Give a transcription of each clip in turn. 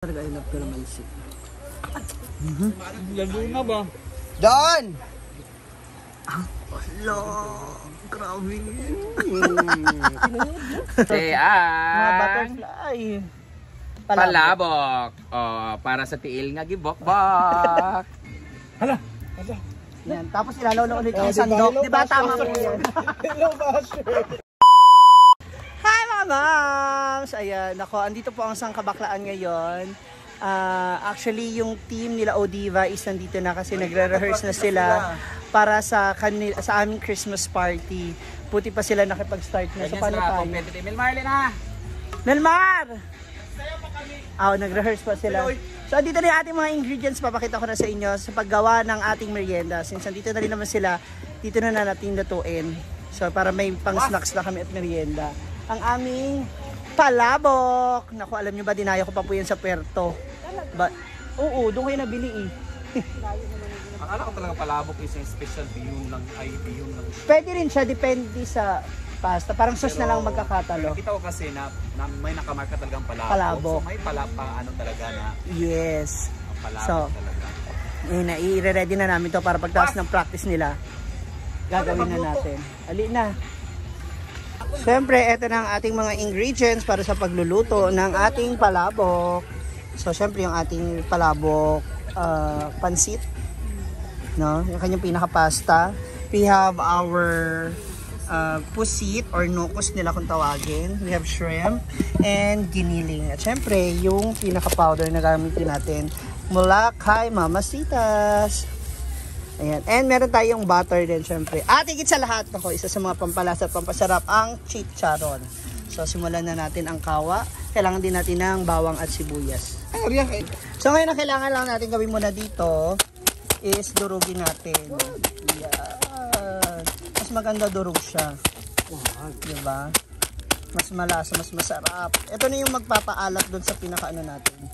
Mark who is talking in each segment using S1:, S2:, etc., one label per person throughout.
S1: Talaga I love calamansi.
S2: Lalo na ba?
S1: Don! Ala, grabe.
S2: Mga
S1: butterfly.
S2: Palabok. Oh, para sa tiil nga gibok-bok.
S1: Hala. Yan. Tapos ilalaw na ulit yung sandok. Diba tama po yan? Hello, Basher. Hi mga moms! Ayan, ako, andito po ang Sangkabaklaan ngayon. Actually, yung team nila Odiva is nandito na kasi nagre-rehearse na sila para sa aming Christmas party. Puti pa sila nakipag-start na. So, paano tayo?
S2: Melmar, na!
S1: Melmar! Nag-rehearse pa sila. So, andito na yung ating mga ingredients. Papakita ko na sa inyo sa paggawa ng ating merienda. Since andito na rin naman sila, dito na natin lutuin. So, para may pang-snacks na kami at merienda. Ang aming palabok. Naku, alam nyo ba, dinaya ko pa po yan sa Puerto. Oo, doon kayo nabili eh.
S2: Akala ko talaga palabok is yung special biyong lang.
S1: Pwede rin siya, depende sa pasta. Parang sauce na lang magkakatalo.
S2: Nakita ko kasi na may nakamarka talagang palabok. So may ano talaga na.
S1: Yes.
S2: Palabok talaga.
S1: I-ready na namin to para pagtaas ng practice nila. Gagawin na natin. Ali na. Siyempre, ito na ang ating mga ingredients para sa pagluluto ng ating palabok. So, siyempre yung ating palabok pansit. No? Yung kanyang pinaka-pasta. We have our pusit or nukos nila kung tawagin. We have shrimp and giniling. At siyempre, yung pinaka-powder na gamitin natin mula kay Mamasitas. Ayan. And meron tayong butter din syempre. At higit sa lahat, ako, isa sa mga pampalasa at pampasarap ang chicharon. So simulan na natin ang kawa. Kailangan din natin ng bawang at sibuyas. So ngayon ang kailangan lang natin gawin muna dito is durugin natin. Yan. Mas maganda durog siya. Diba? Mas malasa, mas masarap. Ito na yung magpapaalat dun sa pinakaano natin.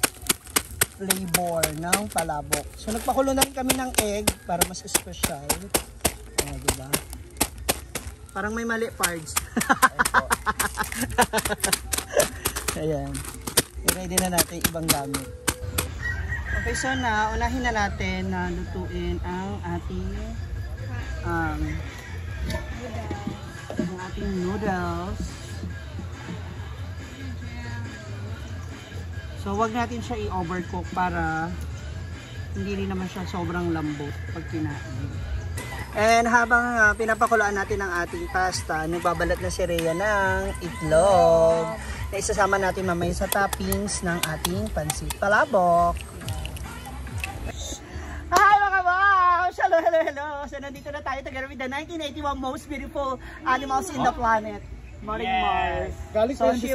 S1: Flavor ng palabok. So nagpakulo na rin kami ng egg para mas special. Diba? Parang may mali parts. Ayan. I-ready na natin ibang gamit. Okay, so unahin na natin na lutuin ang ating noodles. So, wag natin siya i-overcook para hindi rin naman siya sobrang lambot pag kinain. And habang pinapakulaan natin ang ating pasta, nagbabalat na si Rhea ng itlog na isasama natin mamaya sa toppings ng ating pansit palabok. Hi mga moms! Hello, hello, hello! So, nandito na tayo together with the 1981 most beautiful animals in the planet. Maring Mars. So she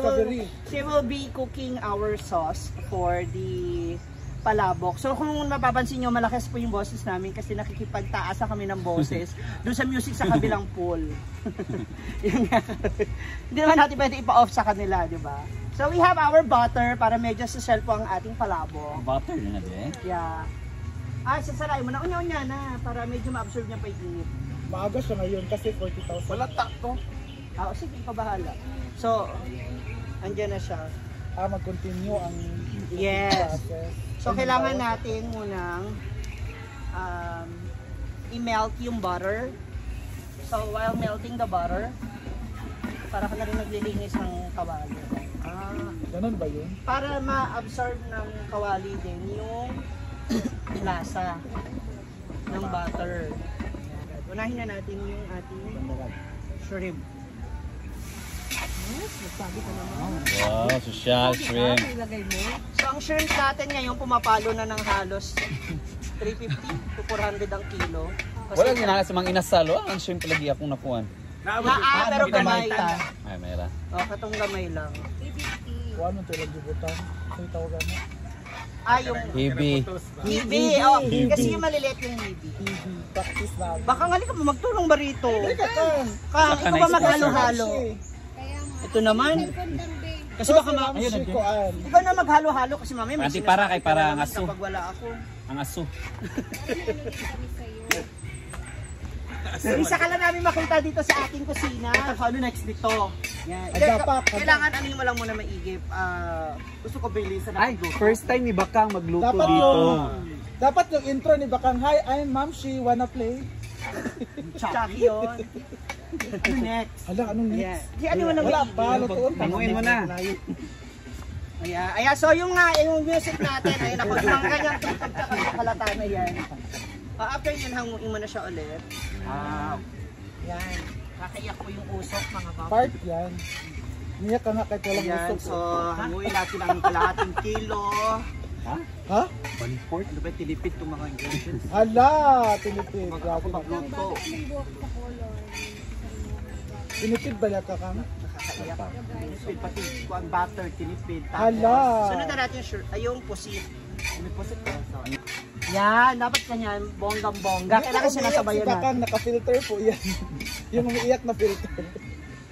S1: will be cooking our sauce for the palabok. So kung mapapansin nyo, malakas po yung boses namin kasi nakikipagtaasa kami ng boses doon sa music sa kabilang pool. Yun nga. Hindi naman natin pwede ipa-off sa kanila, di ba? So we have our butter para medyo social po ang ating palabok.
S2: Butter na din?
S1: Yeah. Sasaray mo na. Unya-unya na para medyo ma-absorb niya pa yung init.
S3: Maaga siya ngayon kasi 40,000.
S2: Wala takto.
S1: Sige, kabahala. So, andyan na siya.
S3: Mag-continue ang
S1: process. So, kailangan natin munang i-melt yung butter. So, while melting the butter, para ka na rin naglilinis ng kawali.
S3: Ganun ba yun?
S1: Para ma-absorb ng kawali din yung lasa ng butter. Unahin na natin yung ating shrimp.
S2: Wow, social shrimp.
S1: So ang shrimp natin ngayon pumapalo na ng halos 350 to 400 ang kilo.
S2: Wala ginagawa sa mga inasalo. Ang shrimp lagi akong nakuhan.
S1: Pero gamay ta.
S2: Ay, mayra.
S1: Katong gamay lang.
S3: 350. Ano ito lang gibutan? 3,000 na?
S1: Yung
S2: hibi.
S1: Hibi. Kasi yung maliliit yung hibi.
S3: Practice na.
S1: Baka nga ka magtulong ba rito? Ikaw ba maghalo-halo? Ito naman. Kasi baka ikaw na maghalo-halo kasi mamaya may
S2: para ang aso.
S1: Kapag wala ako.
S2: Ang aso.
S1: Isa ka lang namin makita dito sa ating kusina. Ano next dito? Yan.
S3: Ay, dapat.
S1: Kailangan ano mo lang muna maigip. Gusto ko bilisan na
S2: Ay, first time ni Bakang magluto
S3: Dapat
S2: dito.
S3: Dapat yung intro ni Bakang, hi, I'm Ma'am Shi, wanna play?
S1: Chucky yun. Ano next?
S3: Hala, anong next?
S1: Yeah. Di ano mo na
S3: Wala
S1: maigip.
S3: pa, lutuon pa.
S2: Tanguin mo na.
S1: Ayan, so yung nga, yung music natin, ayun ako, mga kanyang tugtog tsaka kalata na yan. After yun, hanguin mo na siya ulit. Yan. Kakaiyak ko yung usok, mga babo.
S3: Part yan. Niyak ka nga kahit walang
S1: Ayan,
S3: gusto.
S1: so hanguin natin ang kalahating kilo.
S3: Ha?
S2: 1/4?
S1: Ano ba tilipid itong mga ingredients?
S3: Hala, tinipid.
S1: Ako
S3: Grabe na.
S1: magluto.
S3: Tinipid ba niya ka kang?
S1: Nakakaiyak. Tinipid, pati ko ang butter, tinipid. Tapos,
S3: Hala.
S1: sunod na natin yung shirt, ay yung pusit. May pusit pa. Yan, dapat ganyan, bonggang-bongga. Kailangan sinasabayan
S3: Si Bakang,
S1: na.
S3: naka-filter po yan. Yung umiiyak na filter.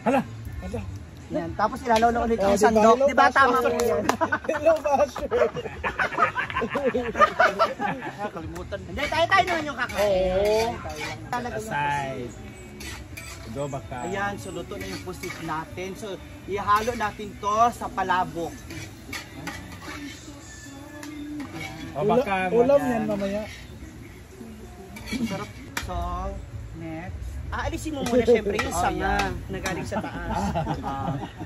S2: Hala!
S3: Hala.
S1: Yan, tapos ilalaw na ulit
S3: Oh,
S1: yung
S3: diba?
S1: sandok.
S3: Hello,
S1: Di ba tama ko
S3: Basher.
S1: yan?
S3: Hello, Basher.
S1: Kalimutan. Hindi, tayo naman yung kakain.
S3: Oo.
S1: Talaga yung
S2: Aside. Go Bakang.
S1: Ayan, so luto na yung pusit natin. So, ihalo natin to sa palabok.
S2: O Bakang.
S3: Ulam yan mamaya.
S1: Sarap. So, next. Aalisin mo muna syempre yung sanga na galing sa taas.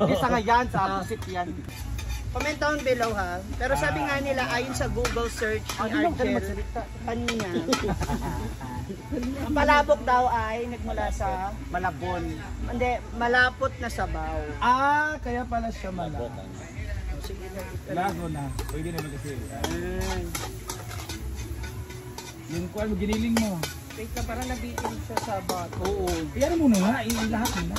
S1: Yung sanga yan, sa pusit yan. Comment down below ha. Pero sabi nga nila, ayon sa Google search ni Argel, kanina, ang palabok daw ay nagmula sa Malabon. Hindi, malapot na sabaw.
S3: Kaya pala siya malak.
S1: Sige na.
S2: Lago na. Pwede naman kasi.
S1: Ayan.
S2: Yung kuwan mo, giniling mo.
S1: Wait na, parang nabitin siya sa bato.
S2: Oo. Iyan mo na nga. Ilahat mo na.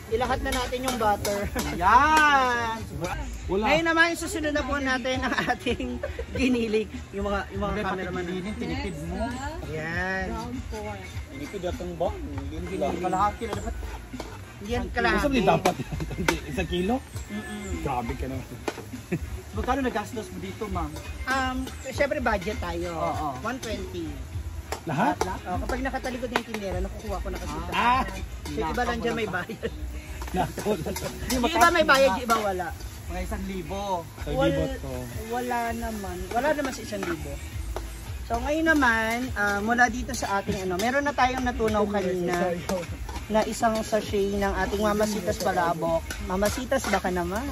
S1: Ilahat na natin yung butter. Yan!
S2: Wala.
S1: Ngayon naman, susunod na po natin ang ating giniling. Yung mga cameraman.
S2: Tinipid mo.
S1: Yan.
S2: Tinipid atong ba?
S1: Kalahati na dapat. Yan
S2: Gusto mo
S1: kalahati.
S2: dapat isang kilo?
S1: Mm-mm.
S2: Grabe ka naman.
S1: Magkano nagastos mo dito, ma'am? Siyempre budget tayo.
S2: Oo.
S1: 120.
S2: Lahat?
S1: Kapag nakatalikod na yung tindera, nakukuha ko na kasi. So, iba lang dyan may bayad. Yung iba may bayad, yung iba wala. Mga 1,000.
S2: Sa libot to.
S1: Wala naman. Wala naman sa 1,000. So ngayon naman, mula dito sa ating meron na tayong natunaw kanina na isang sachet ng ating Mamasitas Palabok. Mamasitas baka naman.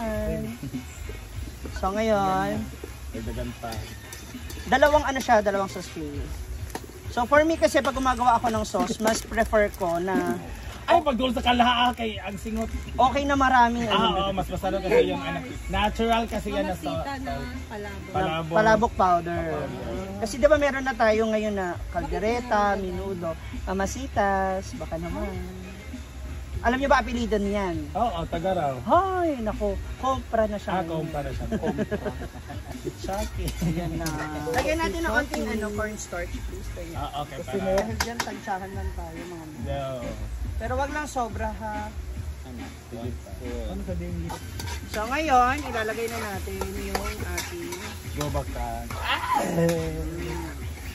S1: So ngayon,
S2: Dagdagan pa.
S1: dalawang sachet. So for me kasi pag gumagawa ako ng sauce, mas prefer ko na
S2: Ay, pag doon sa kalaha kay ang singot.
S1: okay na maraming
S2: Oo, mas masarap kasi yung natural kasi yan na sa palabok.
S1: palabok powder. Kasi di ba meron na tayo ngayon na kaldereta, minudo, Mamasitas, baka naman. Alam niyo ba apelido niyan?
S2: Oo, Tagaraw.
S1: Hay, nako, kompra na siya.
S2: Kumpara siya. Kumpara.
S1: Chucky. Yan na. Lagyan natin ng konting cornstarch, please.
S2: Okay,
S3: Kasi
S2: para.
S1: Dahil dyan, tansyahan lang tayo mga mga.
S2: No.
S1: Pero wag lang sobra ha.
S3: Ano sa dingin?
S1: So ngayon, ilalagay na natin yung ating
S2: Go back ka.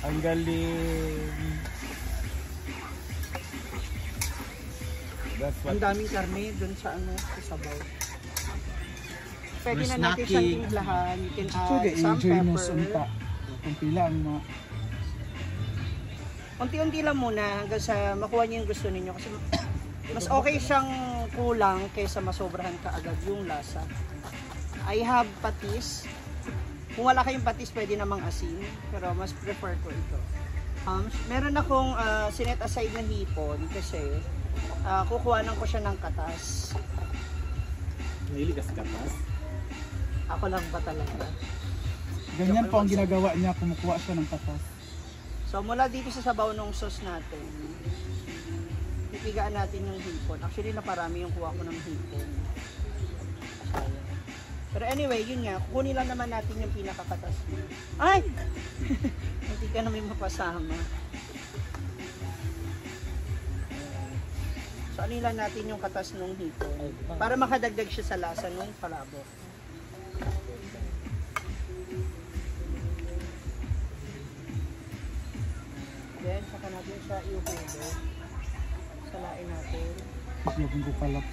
S2: Ang galing. That's what.
S1: ang daming karne dun sa sa sabaw. Pwede
S2: For
S1: na natin siyang
S2: snacking.
S1: timplahan. You can
S3: Ito
S1: add some
S3: enjoy mo
S1: pepper.
S3: sunta. Kung pila ang mga...
S1: Unti-unti lang muna hanggang sa makuha niyo yung gusto ninyo. Kasi mas okay siyang kulang kaysa masobrahan ka agad yung lasa. I have patis. Kung wala kayong patis, pwede namang asin. Pero mas prefer ko ito. Meron akong sinet aside na hipon kasi kukuhanan ko siya ng katas.
S2: Niligas ka pa?
S1: Ako lang ba talaga?
S3: Ganyan po ang ginagawa niya, kumukuha siya ng katas.
S1: So mula dito sa sabaw ng sauce natin, pipigaan natin yung hipon. Actually naparami yung kuha ko ng hipon. Sayang. Pero anyway, yun nga, kukunin lang naman natin yung pinakakatas. Ay! Hindi ka namin mapasama. So ano lang natin yung katas ng hipon para makadagdag siya sa lasa ng palabok. Then, saka natin siya iuhulo. Salain natin.
S3: Kasi yung kukalap.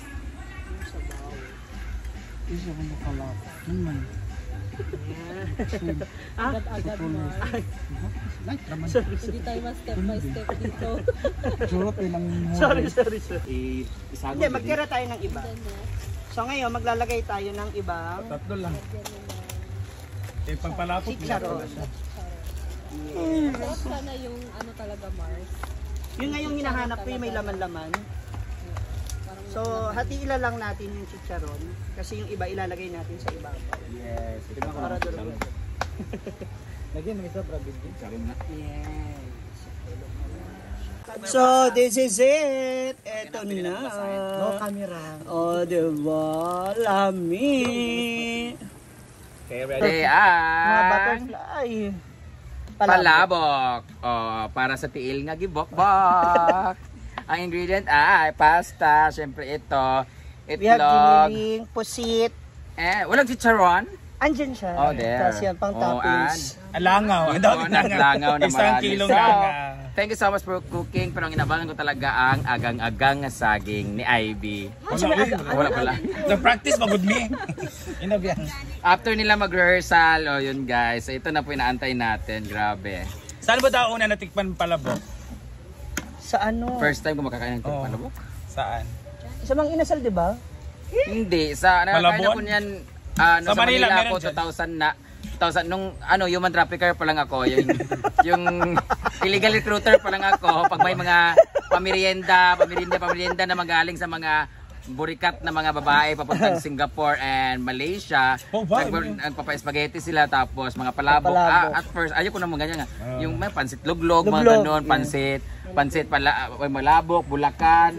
S3: Isa ko nakalap. Naman.
S4: Agad-agad mo.
S3: Light naman.
S4: Hindi tayo ma-step by step dito.
S3: Surot eh ng
S1: Sorry.
S2: Isago
S1: Hindi, magtira tayo ng iba. So ngayon, maglalagay tayo ng ibang
S3: tatlo lang. Eh, pagpalapot.
S1: chicharon.
S4: Sarap sana yung ano talaga, Mars.
S1: Yun nga yung hinahanap ko, yung may laman-laman. So, hatiila lang natin yung chicharon. Kasi yung iba ilalagay natin sa ibabaw.
S2: Yes. Ito na
S1: Para doon.
S3: Lagyan ng isa, brabid din.
S2: Charon na.
S1: Yes. So, this is it. Eto na.
S3: No camera.
S1: O, diba? Lami.
S2: Okay, ready? Ang
S1: Mga butterfly.
S2: palabok. Oh, para sa tiil nga gibok-bok. Ang ingredient ay pasta, syempre ito,
S1: We have
S2: itlog,
S1: giniling, pusit.
S2: walang chicharon.
S1: Andyan siya.
S2: Oh, there.
S1: Tapos yan, pang
S2: Oh,
S1: toppings.
S3: Alangaw.
S2: Oh, naglangaw na
S3: Isang
S2: marami.
S3: kilong
S2: So,
S3: langaw.
S2: thank you so much for cooking. Pero ang inabangan ko talaga ang agang-agang na saging ni Ivy. Wala pala.
S3: Nag-practice, magod me. Inabihan.
S2: After nila mag-rehearsal, oh yun guys. So, ito na po inaantay natin. Grabe.
S3: Saan ba tayo una natikpan palabok?
S1: Sa ano?
S2: First time ko makakain ng palabok.
S3: Saan?
S1: Sa mga inasal, di ba?
S2: Hindi. Sa nakakain
S3: Malabon?
S2: ako niyan, nasa
S3: Manila,
S2: Manila
S3: meron
S2: ako,
S3: dyan.
S2: 2000 na. 2000, nung human trafficker pa lang ako. Yung illegal recruiter pa lang ako. Pag may mga pamirienda na magaling sa mga burikat na mga babae papuntang Singapore and Malaysia.
S3: Oh, wow.
S2: Nagpapa-spaghetti sila tapos mga palabok.
S1: Palabok.
S2: At first, ayoko naman ganyan nga. Yung may pansit luglog, mga
S1: Luglog,
S2: ganon,
S1: yeah.
S2: pansit malabok, bulakan.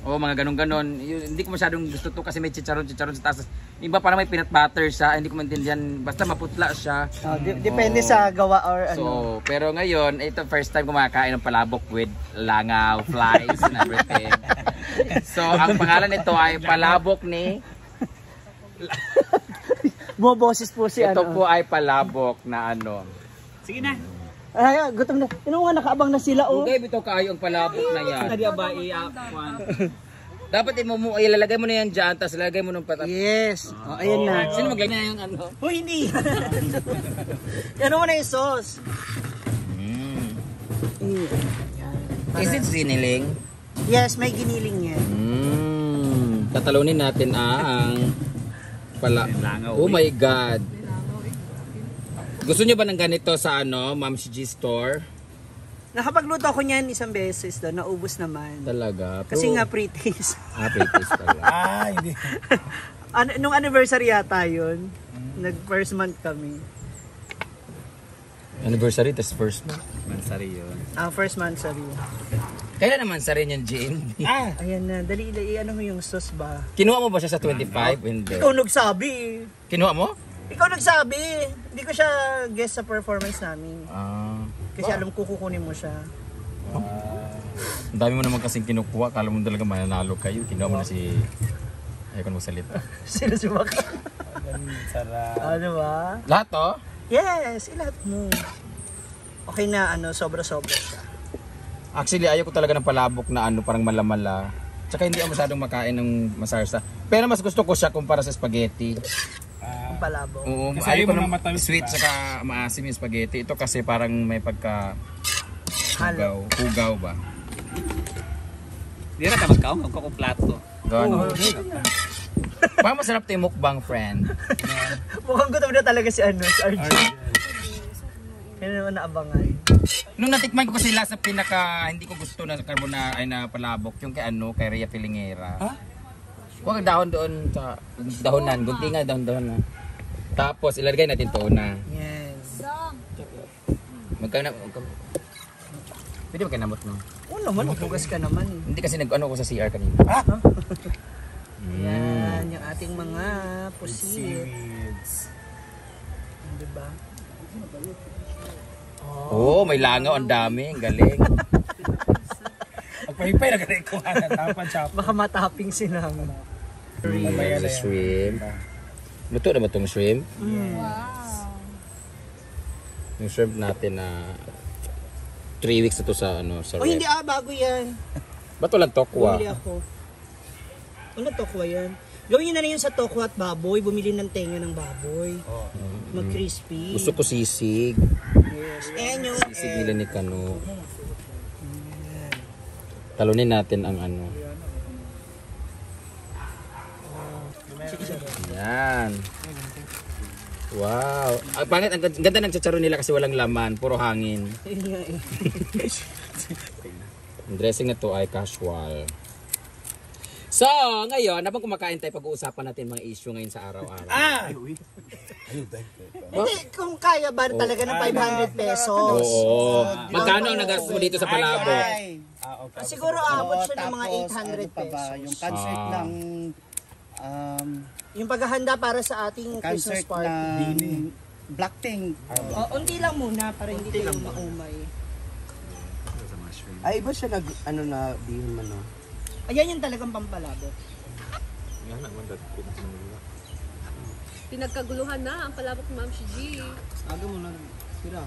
S2: O mga ganon-ganon. Hindi ko masyadong gusto to kasi may chicharon sa taas. Iba parang may peanut butter siya, hindi ko maintindihan. Basta maputla siya.
S1: Oh, depende sa gawa or ano.
S2: So, pero ngayon, ito first time kumakain ng palabok with langaw, flies, and everything. So, ang pangalan nito ay palabok ni...
S1: Bumaboses po si
S2: Ito
S1: ano.
S2: po ay palabok na ano.
S3: Sige na.
S1: Ay, gutom na. Ano nga, nakaabang na sila, oh.
S2: Okay, bito kayo ang palabok na yan. Dapat ilalagay mo na yan dyan, tapos ilalagay mo ng patat.
S1: Yes. Oh, ayan na.
S2: Sino maglagay na yung ano?
S1: Oh, hindi. Ano mo na yung sauce?
S2: Is it siniling?
S1: Yes, may giniling yan.
S2: Tatalunin natin ang Oh my God. Gusto niyo ba ng ganito sa Ma'am G Store?
S1: Nakapagluto ako niyan isang beses doon, naubos naman.
S2: Talaga?
S1: Kasi nga pre-taste.
S2: Pre-taste pala.
S3: Hindi.
S1: Nung anniversary yata yun. Nag-first month kami.
S2: Anniversary, tas first month. Mansari yun.
S1: First month, sorry.
S2: Kailan naman sari niyan, Jane?
S1: Ayan na, dali, ano mo yung sauce ba?
S2: Kinuha mo ba siya sa 25? Hindi.
S1: Ikaw nagsabi eh.
S2: Kinuha mo?
S1: Ikaw nagsabi. Hindi ko siya guest sa performance namin. Kasi alam ko kukunin mo siya.
S2: Ang dami mo naman kasing kinukuha. Kala mo talaga mananalo kayo. Kinuha mo na si... Ayaw ko magsalita.
S1: Sino si Baka?
S3: Sarap.
S1: Ano ba?
S2: Lahat to?
S1: Yes, ilahat mo. Okay na, sobra-sobra siya.
S2: Actually, ayaw ko talaga ng palabok na parang malamala. Tsaka hindi ako masyadong makain ng masarsa. Pero mas gusto ko siya kumpara sa spaghetti.
S1: Ang palabok.
S2: Oo,
S3: Kasi
S2: ayaw ko
S3: ayaw mo
S2: ng
S3: na matamis
S2: sweet
S3: ba?
S2: tsaka maasim yung spaghetti. Ito kasi parang may pagka
S1: Halo.
S2: hugaw ba?
S5: Hindi na ka magkaw, magkakuplato.
S2: Gano'n. Parang masarap ito yung mukbang, friend.
S1: Mukhang gutom na talaga si RJ. Yan naman naabangan.
S2: Nung natikman ko kasi last na pinaka hindi ko gusto na carbonara ay na palabok yung kay Rhea Filingera.
S3: Ha?
S2: Huwag dahon doon sa dahonan, guntingan dahon na. Tapos ilalagay natin to na.
S1: Yes.
S2: Magkano pwede ba kinamot no?
S1: Oo naman, magbugas ka naman.
S2: Hindi kasi nag-ano ko sa CR kanina.
S1: Yan, yung ating mga pusit. Diba?
S2: Oh, may langaw, ang dami, ang galing.
S3: Pagpahipay na ganun ko. Tapan siya.
S1: Baka mataping sila.
S2: Sa shrimp. Luto na ba itong shrimp? Yung shrimp natin na 3 weeks na to sa sa
S1: Oh,
S2: ref.
S1: hindi bago yan.
S2: Ba't walang tokwa?
S1: Bumili ako. Ano tokwa yan? Gawin nyo na rin yun sa tokwa at baboy. Bumili ng tenga ng baboy. Mag-crispy.
S2: Gusto ko sisig.
S1: Yes. And yung
S2: Sisig nila ni Kano. Talunin natin ang ano. Yan. Wow. Ah, pangit, ang ganda ng chicharon nila kasi walang laman, puro hangin. Ang dressing na to ay casual. So, ngayon, habang kumakain tayo, pag-uusapan natin mga issue ngayon sa araw-araw.
S1: Hindi, kung kaya ba talaga ng 500 pesos?
S2: Oo. Magkano ang nagastos mo dito sa Palabok?
S1: Siguro aabot siya ng mga 800
S5: pa ba,
S1: pesos.
S5: yung concert ng
S1: Yung paghahanda para sa ating Christmas
S5: concert
S1: party.
S5: ng Blackpink.
S1: Unti lang muna para hindi kayo maumay.
S5: Ay, iba siya nag, ano na, bihon man, no?
S1: Ayan yung talagang pampalabok.
S4: Pinagkaguluhan na ang palabok ni Ma'am Shiji.
S5: Aga mo na, sira.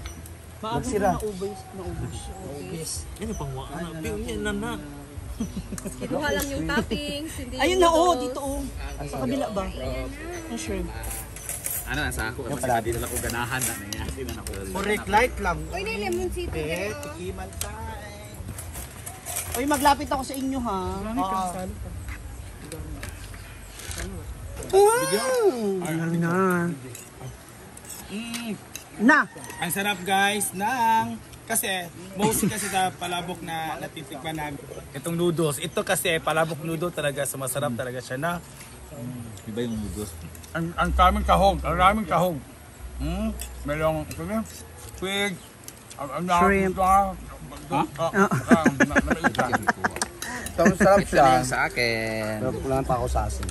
S1: Magsira. Naubos.
S4: Kinuha lang yung toppings. Hindi
S1: Ayun
S4: yung
S1: na, oh,
S4: noodles.
S1: dito, oh. Sa kabila ba? Ang shrimp.
S2: Ano nasa ako? Yung pala dito lang ko ganahan na nangyari na ako.
S5: Correct light lang.
S4: Uy, na lemon seed.
S5: Tikiman tayo.
S1: Uy, maglapit ako sa inyo, ha? Na.
S3: Ang sarap guys ng kasi mostly kasi sa palabok na natitikman namin. Itong noodles, ito kasi palabok noodle talaga sumasarap talaga siya na.
S2: Iba yung noodles.
S3: Ang daming kahog, ang daming kahog. Merong pig,
S1: Shrimp.
S5: Ang sarap
S2: Ito
S5: siya.
S2: na yung sa akin.
S5: Pero kulang pa ako sa asin.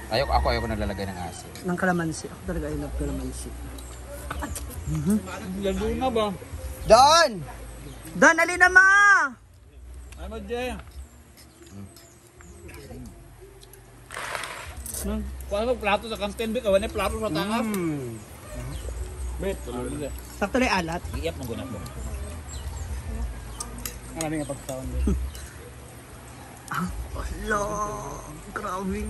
S2: Ayoko naglalagay ng asin.
S1: Ng kalamansi. Ako talaga I love kalamansi.
S3: lalo na ba?
S5: Don!
S1: Don, alin na ma!
S3: Ano Jay? Paano plato sa kantin bik? Awan plato sa tangap. Bet, tuloy.
S1: Sakto na yung alat.
S2: Iyap mo guna po.
S3: Ano nga pagtaon mo?
S1: Hello! Grabe.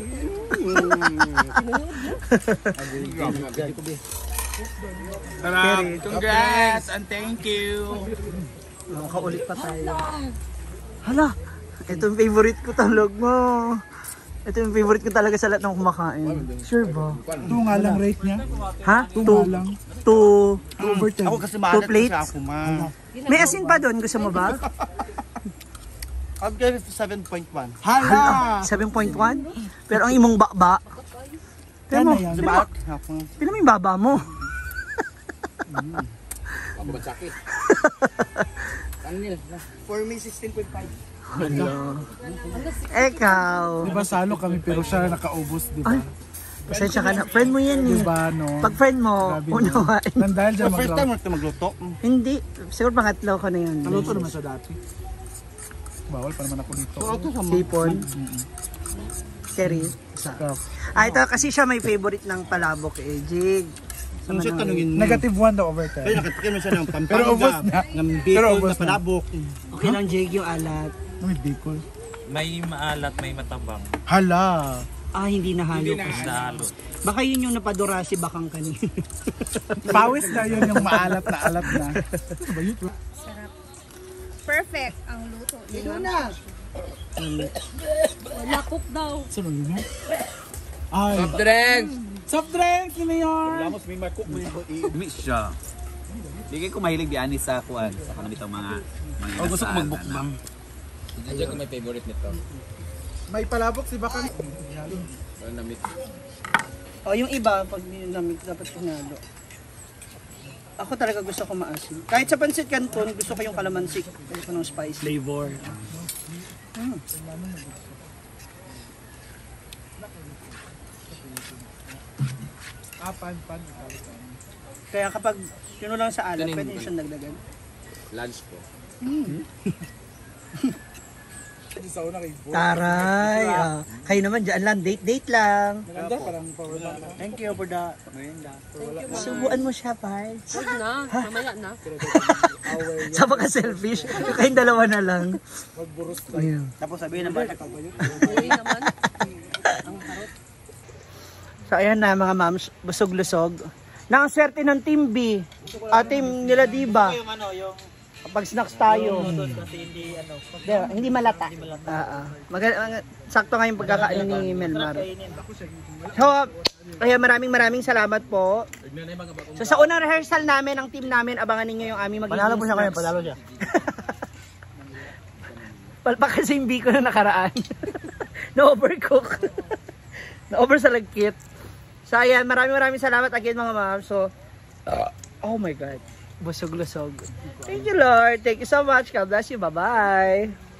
S3: Sarap. Congrats and thank you.
S1: Makaulit pa tayo. Hala! Ito yung favorite ko talog mo. Ito yung favorite ko talaga sa lahat ng kumakain. Sure ba?
S3: 2 nga lang rate niya.
S1: Ha? 2
S5: Ako kasi maalat
S1: plates?
S5: kasi ako, ma.
S1: May asin pa doon. Gusto mo ba?
S5: I'll give it 7.1.
S1: Hala! 7.1? Pero ang imong bakba. Pero mo,
S5: Diba?
S1: pila mo yung baba mo.
S2: Ako ba sakit?
S5: For me, 16.5.
S1: Ikaw.
S3: Diba salo kami pero siya nakaubos, diba?
S1: Ay, pasensya ka na. Friend mo yan eh.
S3: Diba no?
S1: Pag friend mo, unawain.
S3: Nandahil dyan
S5: First time mo ito magluto.
S1: Hindi. Siguro pangatlo ko na yun.
S3: Naluto naman siya dati. Bawal pa naman ako dito.
S1: Sipon. Terry.
S3: Sarap.
S1: Ito kasi siya may favorite ng palabok eh. Jig.
S5: Ano siya tanungin mo?
S3: Negative 1 daw over
S5: Kaya
S3: 10.
S5: nakatikin mo siya ng
S3: Pero ubos
S5: Pampanga,
S3: na.
S5: ng
S3: Pero
S5: Bicol,
S3: ubos
S5: na
S3: na.
S5: palabok.
S1: Okay lang Jig yung alat.
S3: May Bicol.
S6: May maalat, may matabang.
S3: Hala!
S1: Ah, hindi nahalo kasi.
S6: Nahalo.
S1: Baka yun yung napadura si Bakang kanina.
S3: Pawis na yun yung maalat na alat na.
S4: Perfect ang luto.
S1: Ito na.
S4: Wala cook daw.
S3: Saan yun? Ay!
S2: Soft drinks!
S3: Soft drink! Yun na yun!
S6: Miss siya. Hindi ko mahilig di sa kuan sa kanitong mga
S5: Gusto ko magbukbang.
S2: Andiyan ko may favorite nito.
S3: May palabok si Bakang.
S2: Parang na-mix.
S1: O yung iba, pag nilamig, dapat pinalo. Ako talaga gusto ko maasim. Kahit sa pancit canton, gusto ko yung kalamansi. Gusto ko ng spice.
S3: Flavor. Pan.
S1: Kaya kapag yun lang sa alat,
S2: Ganun
S1: pwede
S2: ba?
S1: siyang dagdagan.
S2: Lunch ko.
S3: Sa una kay Bo.
S1: Taray! Kayo naman dyan lang, date lang.
S3: Maganda, parang power na.
S1: Thank you for the subuan mo siya, Pards.
S4: Huwag na. Mamaya na.
S1: Sa baka-selfish, kayong dalawa na lang.
S3: Magburos
S1: Ayun.
S5: Tapos sabihin ng bata ka.
S4: Hindi naman.
S1: So ayan na mga moms, busog-lusog. Nang swerte ng Team B, team nila diba?
S5: Yung ano, yung
S1: Kapag snacks tayo.
S5: kasi hindi ano.
S1: Hindi malata. Sakto nga yung pagkakain ni Melmar. So, kaya maraming salamat po. So sa unang rehearsal namin, ang team namin, abangan ninyo yung aming magiging
S5: Panalo po siya
S1: snacks.
S5: kayo, panalo siya.
S1: Palpak kasi yung biko na nakaraan. Na-overcook. Na-over sa lagkit. So ayan, maraming salamat again mga ma'am. So, oh my God. Busog-lusog. Thank you Lord. Thank you so much. God bless you. Bye-bye.